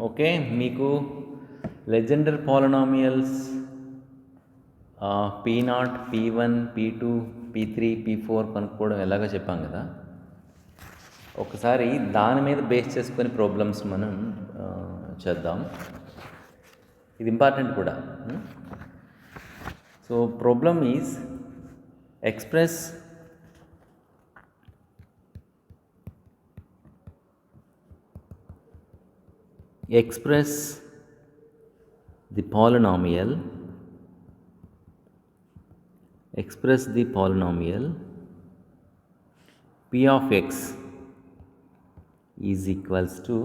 Okay, మీకు Legender polynomials P0, P1, P2, P3, P4 కనుక్కోవడం ఎలాగో చెప్పాం కదా. ఒకసారి దాని మీద బేస్ చేసుకొని ప్రాబ్లమ్స్ మనం చేద్దాం. ఇది ఇంపార్టెంట్ కూడా. So problem is express the polynomial p of x is equals to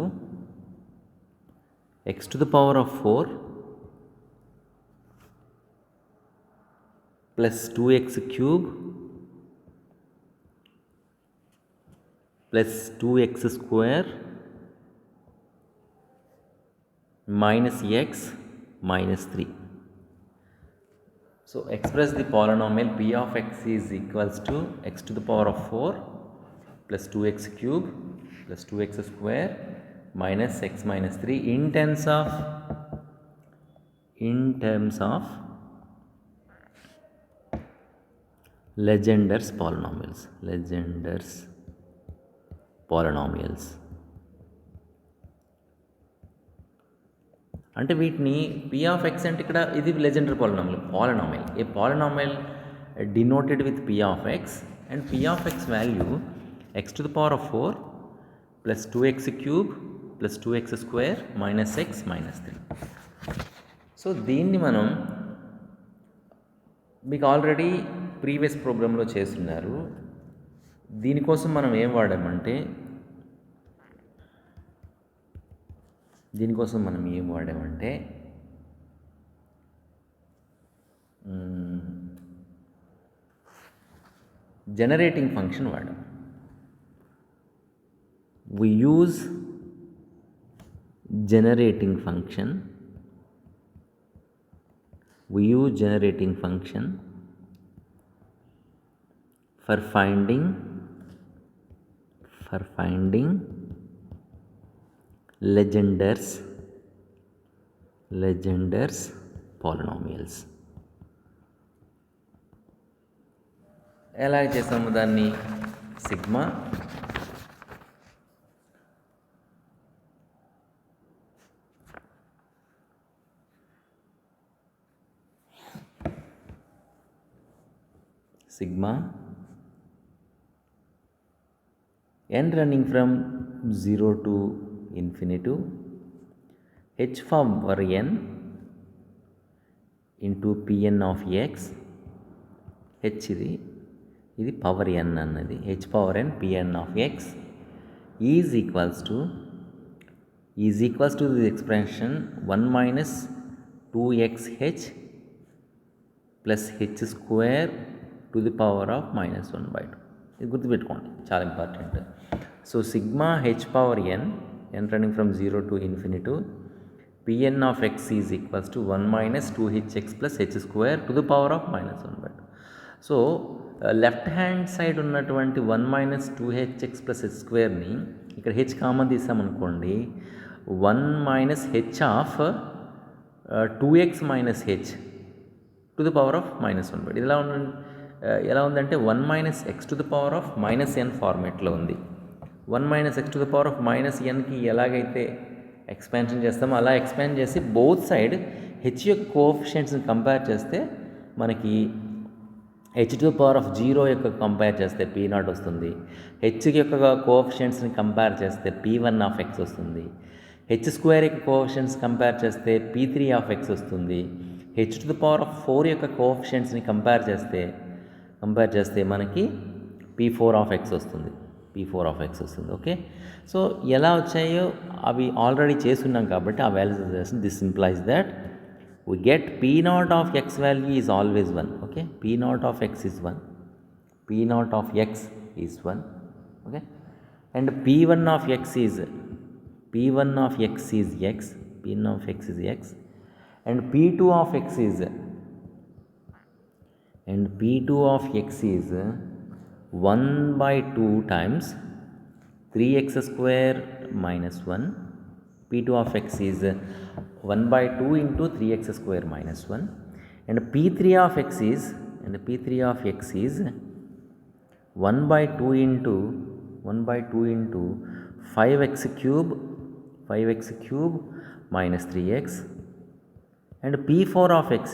x to the power of 4 plus 2x cube plus 2x square minus x minus 3. So express the polynomial p of x is equals to x to the power of 4 plus 2x cube plus 2x square minus x minus 3 in terms of Legender's polynomials. అంటే వీటిని p of x అంటే ఇక్కడ ఇది Legender polynomial. A polynomial denoted with p of x and p of x value x to the power of 4 plus 2x cube plus 2x square minus x minus 3. So దీన్ని మనం మీకు already previous ప్రోగ్రాంలో చేస్తున్నారు. దీనికోసం మనం ఏం వాడామంటే generating function వాడాం. we use generating function for finding Legender's polynomials. ఎలా చేసాము దాన్ని? Sigma n running from 0 to infinity h power n into pn of x. h ఇది పవర్ n అన్నది h power n pn of x is equals to the expression 1 minus 2xh plus h square to the power of minus 1 by 2. ఇది గుర్తుపెట్టుకోండి, చాలా important. So sigma h power n running from 0 to infinity pn of x is equals to 1 minus 2hx plus h square to the power of minus 1 by 2. So left hand side ఉన్నటువంటి 1 minus 2hx plus h స్క్వేర్ని ఇక్కడ h common తీసామనుకోండి, 1 minus h of 2x minus h to the power of minus 1 by 2. ఎలా ఉందంటే 1 minus x to the power of minus n ఫార్మేట్లో ఉంది. 1 minus x to the power of minus nకి ఎలాగైతే expansion చేస్తామో అలా expand చేసి both side h యొక్క కోఎఫిషియెంట్స్ని compare చేస్తే మనకి h to the power of 0 యొక్క కంపేర్ చేస్తే p0 వస్తుంది. h యొక్క కోఎఫిషియెంట్స్ని కంపేర్ చేస్తే p1 of x వస్తుంది. h స్క్వేర్ యొక్క కోఎఫిషియెంట్స్ కంపేర్ చేస్తే p3 of x వస్తుంది. h to the power of 4 యొక్క కోఎఫిషియెంట్స్ని కంపేర్ చేస్తే మనకి p4 of x వస్తుంది. ఓకే, సో ఎలా వచ్చాయో అవి ఆల్రెడీ చేస్తున్నాం కాబట్టి ఆ వాల్యూస్ చేస్తుంది. This implies that we get p0 of x value is always 1. okay, p0 of x is 1, okay, and p1 of x is x, and p2 of x is 1 by 2 times 3x square minus 1 P2 of x is 1 by 2 into 3x square minus 1, and P3 of x is 1 by 2 into 5x cube minus 3x, and P4 of x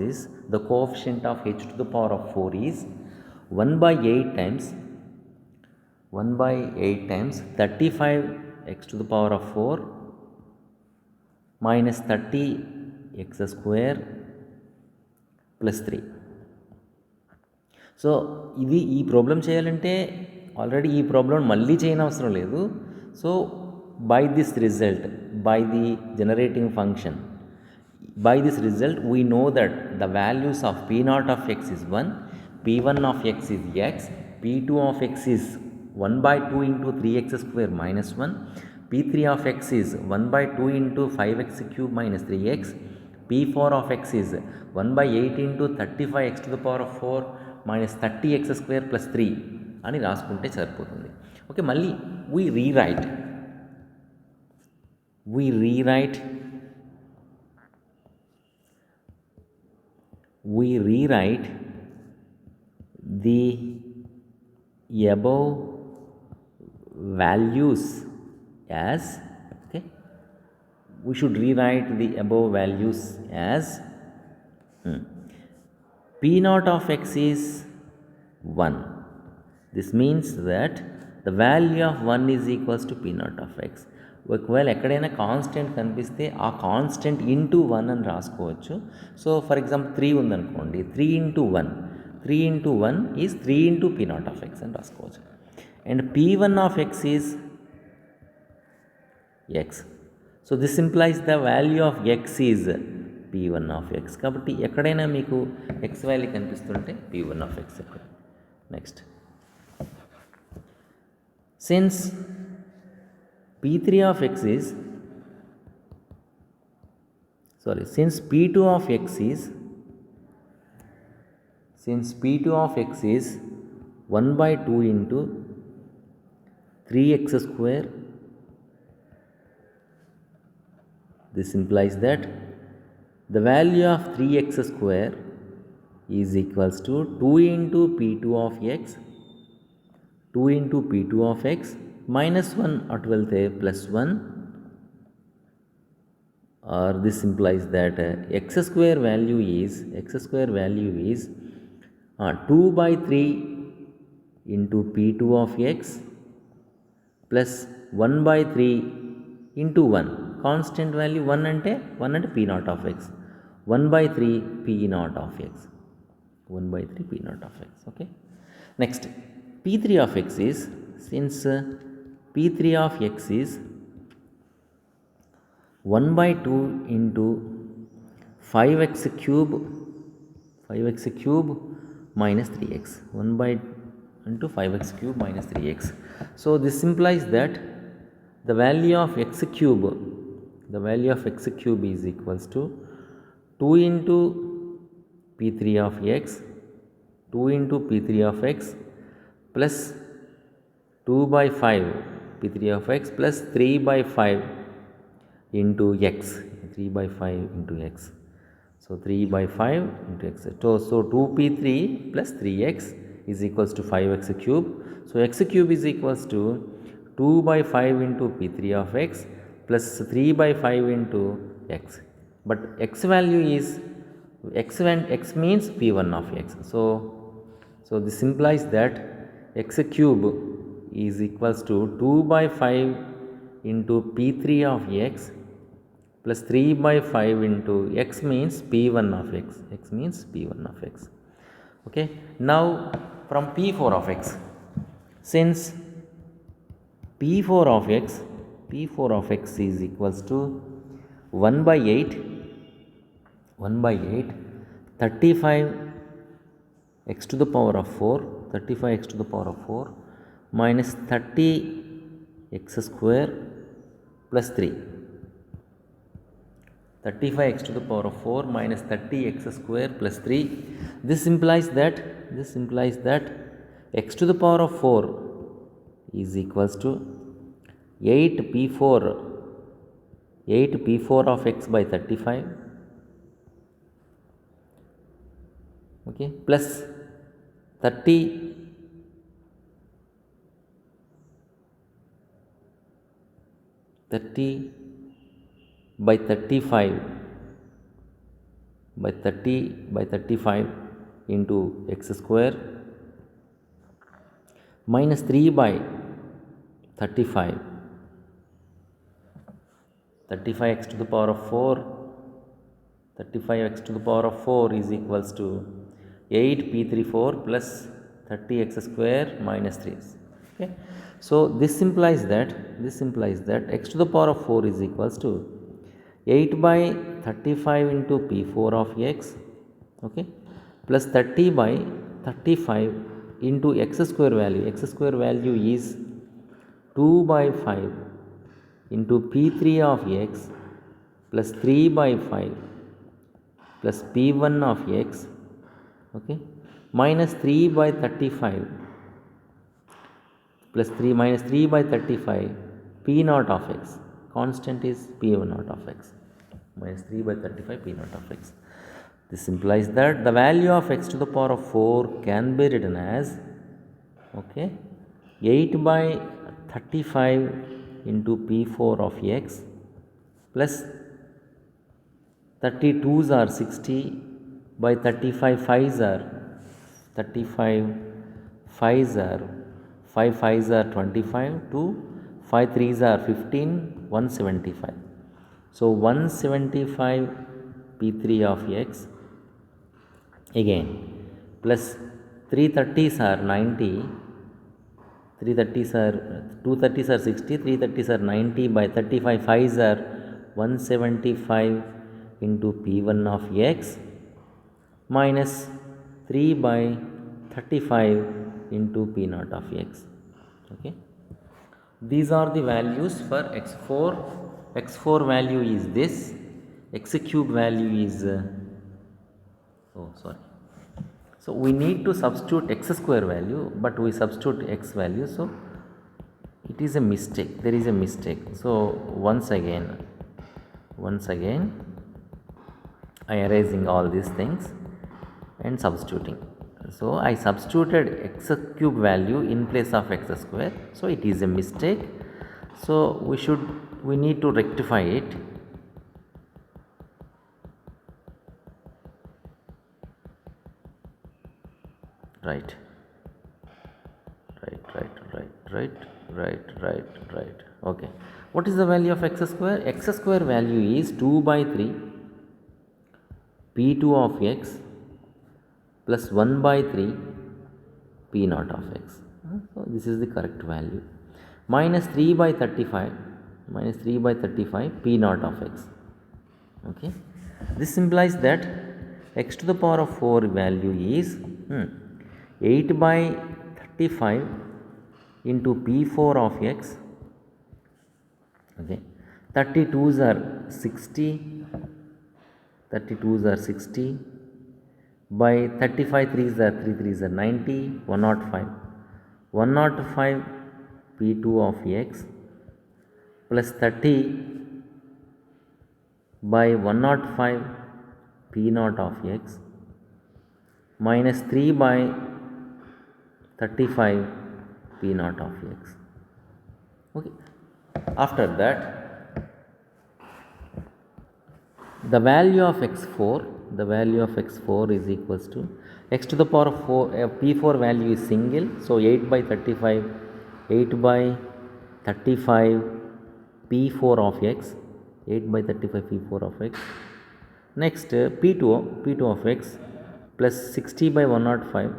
is the coefficient of h to the power of 4 is 1 by 8 times 35x to the power of 4 minus 30x square plus 3. So ఇది ఈ problem చేయాలంటే already ఈ problem మళ్ళీ చేయనవసరం లేదు. So by this result, by the generating function, by this result we know that the values of P0 of x is 1, P1 of x is x, P2 of x is 1 by 2 into 3x square minus 1, P3 of x is 1 by 2 into 5x cube minus 3x, P4 of x is 1 by 8 into 35x to the power of 4 minus 30x square plus 3 అని రాసుకుంటే సరిపోతుంది. Okay, మళ్ళీ we rewrite the above values as, okay, we should rewrite the above values as P0 of x is 1. This means that the value of 1 is equals to P0 of x. ఒకవేళ ఎక్కడైనా constant కనిపిస్తే ఆ constant into 1 అని రాసుకోవచ్చు. So for example 3 ఉందనుకోండి, 3 into 1 is 3 into P0 of x అని రాసుకోవచ్చు. And P1 of x is x. So this implies the value of x is P1 of x. కాబట్టి ఎక్కడైనా మీకు x వాల్యూ కనిపిస్తుంటే P1 of x. Next, since P2 of x is 1 by 2 into 3x square, this implies that the value of 3x square is equals to 2 into P2 of x minus 1 అటు వెళ్తే plus 1, or this implies that x square value is 2 by 3 into P2 of x plus 1 by 3 into 1, constant value 1 అంటే P0 of x, 1 by 3 P0 of x, 1 by 3 P0 of x. Okay, next, P3 of x is, since P3 of x is 1 by 2 into 5x cube minus 3x, 1 by into 5x cube minus 3x. So this implies that the value of x cube is equals to 2 into P3 of x plus 2 by 5 P3 of x plus 3 by 5 into x, 3 by 5 into x. So 3 by 5 into x. So 2p3 plus 3x is equals to 5x cube. So x cube is equals to 2 by 5 into P3 of x plus 3 by 5 into x. But x value is x means P1 of x. So this implies that x cube is equals to 2 by 5 into P3 of x plus 3 by 5 into x means P1 of x. X means P1 of x. Okay, now from P4 of x, since P4 of x is equals to 1 by 8 35x to the power of 4 minus 30x square plus 3, 35x to the power of 4 minus 30x square plus 3. This implies that x to the power of 4 is equals to 8 p4 8 p4 of x by 35, okay, plus 30 by 35 by 30 by 35 into x square minus 3 by 35 35x to the power of 4 35x to the power of 4 is equals to 8p34 plus 30x square minus 3. Okay. So this implies that x to the power of 4 is equals to 8 by 35 into p4 of x, okay, plus 30 by 35 into x square value. X square value is 2 by 5 into p3 of x plus 3 by 5 plus p1 of x, okay, minus 3 by 35 plus 3 minus 3 by 35 p naught of x, constant is p1 naught of x, minus 3 by 35 p naught of x. This implies that the value of x to the power of 4 can be written as, okay, 8 by 35 into p4 of x plus 32s are 60 by 35 5s are 35 5s are 5 5s are 25 to 5 3s are 15 175. So 175 p3 of x again plus 330s are 90, 330s are 230s are 60, 330s are 90 by 35 5s are 175 into p1 of x minus 3 by 35 into p naught of x. Okay. These are the values for x4. x4 value is this, x cube value is oh sorry, so we need to substitute x square value, but we substitute x value, so it is a mistake, there is a mistake. So once again I erasing all these things and substituting. So I substituted x cube value in place of x square, so it is a mistake, so we need to rectify it. Right. Okay. What is the value of x square? X square value is 2 by 3 p2 of x plus 1 by 3 p naught of x. So this is the correct value. Minus 3 by 35 p naught of x. Okay. This implies that x to the power of 4 value is 8 by 35 into p4 of x, okay, 32s are 60 by 35 3s are 90, 105 p2 of x plus 30 by 105 p naught of x minus 3 by 35 p naught of x. Okay. After that, the value of x4 is equals to x to the power of 4, p4 value is single, so 8 by 35 p4 of x, 8 by 35 p4 of x. Next p2 of x plus 60 by 105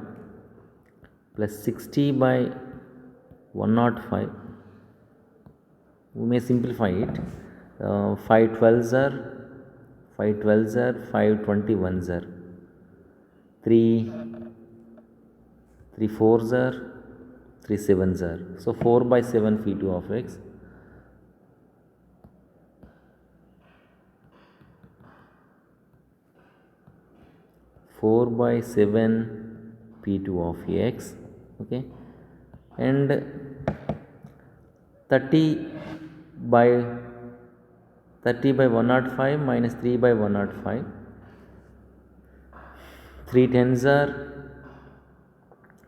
plus 60 by 105, we may simplify it, 5 12s are 5 21s are 3 4s are 3 7s are, so 4 by 7 p2 of x, by 7 p2 of x, okay, and 30 by 30 by 105 minus 3 by 105. 3 tens are,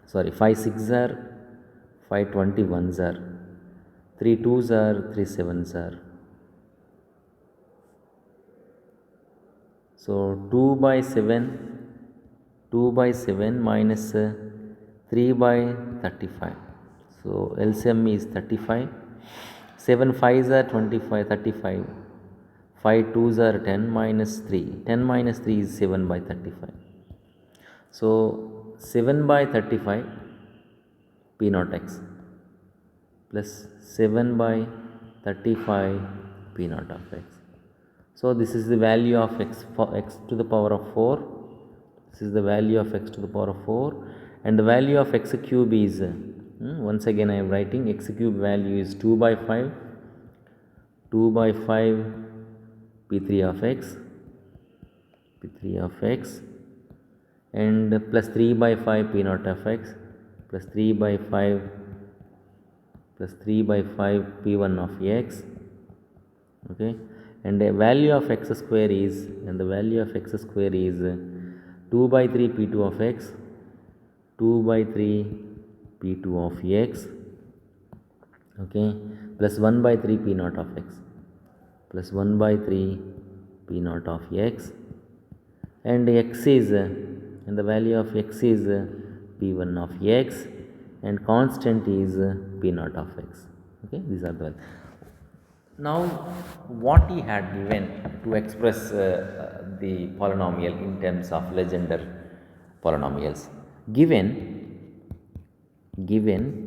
sorry, 5 6 are, 5 21s are, 3 2s are, 3 7s are. So 2 by 7, 2 by 7 minus 3 by 35. So LCM is 35. 7 5s are 25, 35. 5 2s are 10 minus 3. 10 minus 3 is 7 by 35. So 7 by 35 P naught x plus 7 by 35 P naught of x. So this is the value of x for x to the power of 4. This is the value of x to the power of 4, and the value of x cube is, once again I am writing, x cube value is 2 by 5, 2 by 5 P3 of x, P3 of x, and plus 3 by 5 P naught of x, plus 3 by 5 plus 3 by 5 P1 of x. Okay, and the value of x square is, 2 by 3 P2 of x, 2 by 3 P2 of x. Okay, plus 1 by 3 P naught of x, plus 1 by 3 P naught of x, and x is, and the value of x is P1 of x, and constant is P naught of x. Okay, these are the. Now what he had given to express the polynomial in terms of Legendre polynomials, given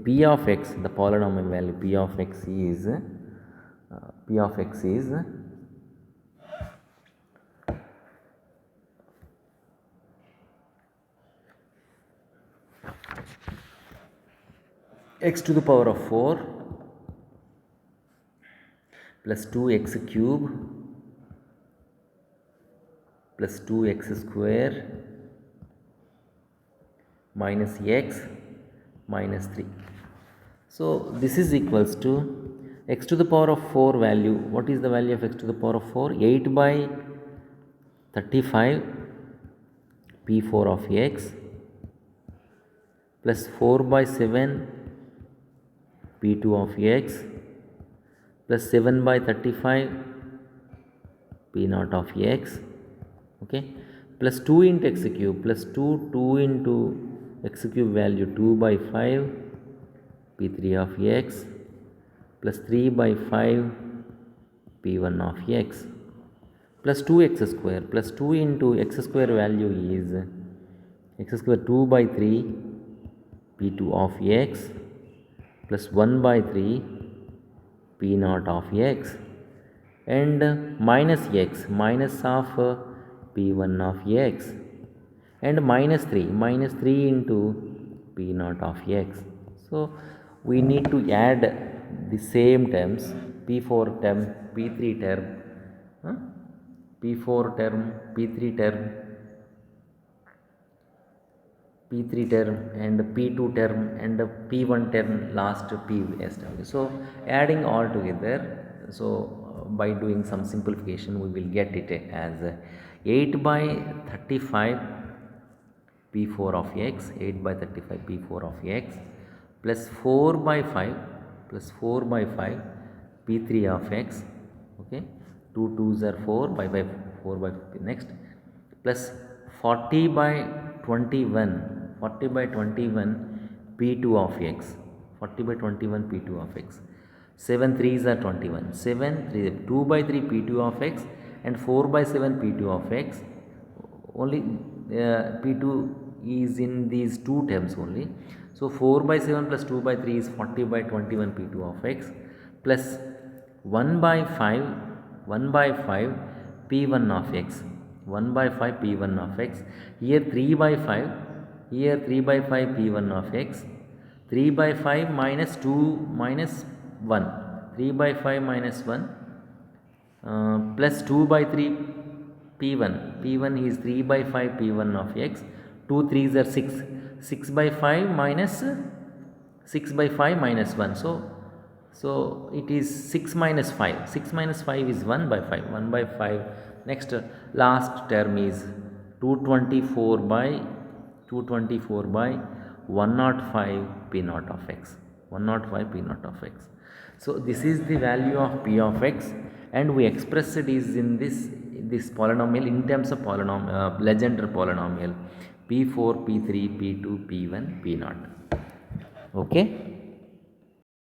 p of x, the polynomial value p of x is x to the power of 4 plus 2x cube plus 2x square minus x minus 3. So this is equals to x to the power of 4 value. What is the value of x to the power of 4? 8 by 35 p4 of x plus 4 by 7 p2 of x plus 7 by 35 p naught of x. Okay, plus 2 into x cube plus 2 into x cube value 2 by 5 p3 of x plus 3 by 5 p1 of x plus 2x square plus 2 into x square value is x square 2 by 3 p2 of x plus 1 by 3 p naught of x, and minus x minus of p1 of x, and minus 3 into p naught of x. So we need to add the same terms, p4 term, p3 term, p4 term, p3 term, p3 term, and p2 term, and p1 term last p established. So adding all together, so by doing some simplification we will get it as 8 by 35 p4 of x, 8 by 35 p4 of x plus 4 by 5 p3 of x. Okay, 2 2s are 4 by 4 by next, plus 40 by 21 p2 of x, 40 by 21 p2 of x. 7 3s are 21, 7 3 2 by 3 p2 of x and 4 by 7 p2 of x. Only p2 is in these two terms only. So 4 by 7 plus 2 by 3 is 40 by 21 p2 of x plus 1 by 5 p1 of x, 1 by 5 p1 of x. Here 3 by 5, here 3 by 5 p1 of x, 3 by 5 minus 2 minus 1, 3 by 5 minus 1 plus 2 by 3 p1 is 3 by 5 p1 of x, 2 3s are 6, 6 by 5 minus 6 by 5 minus 1. So So it is 6 minus 5. 6 minus 5 is 1 by 5. 1 by 5. Next, last term is 224 by 105 p naught of x. 105 p naught of x. So this is the value of p of x, and we express it is in this polynomial in terms of polynomial Legendre polynomial p4, p3, p2, p1, p0. Okay.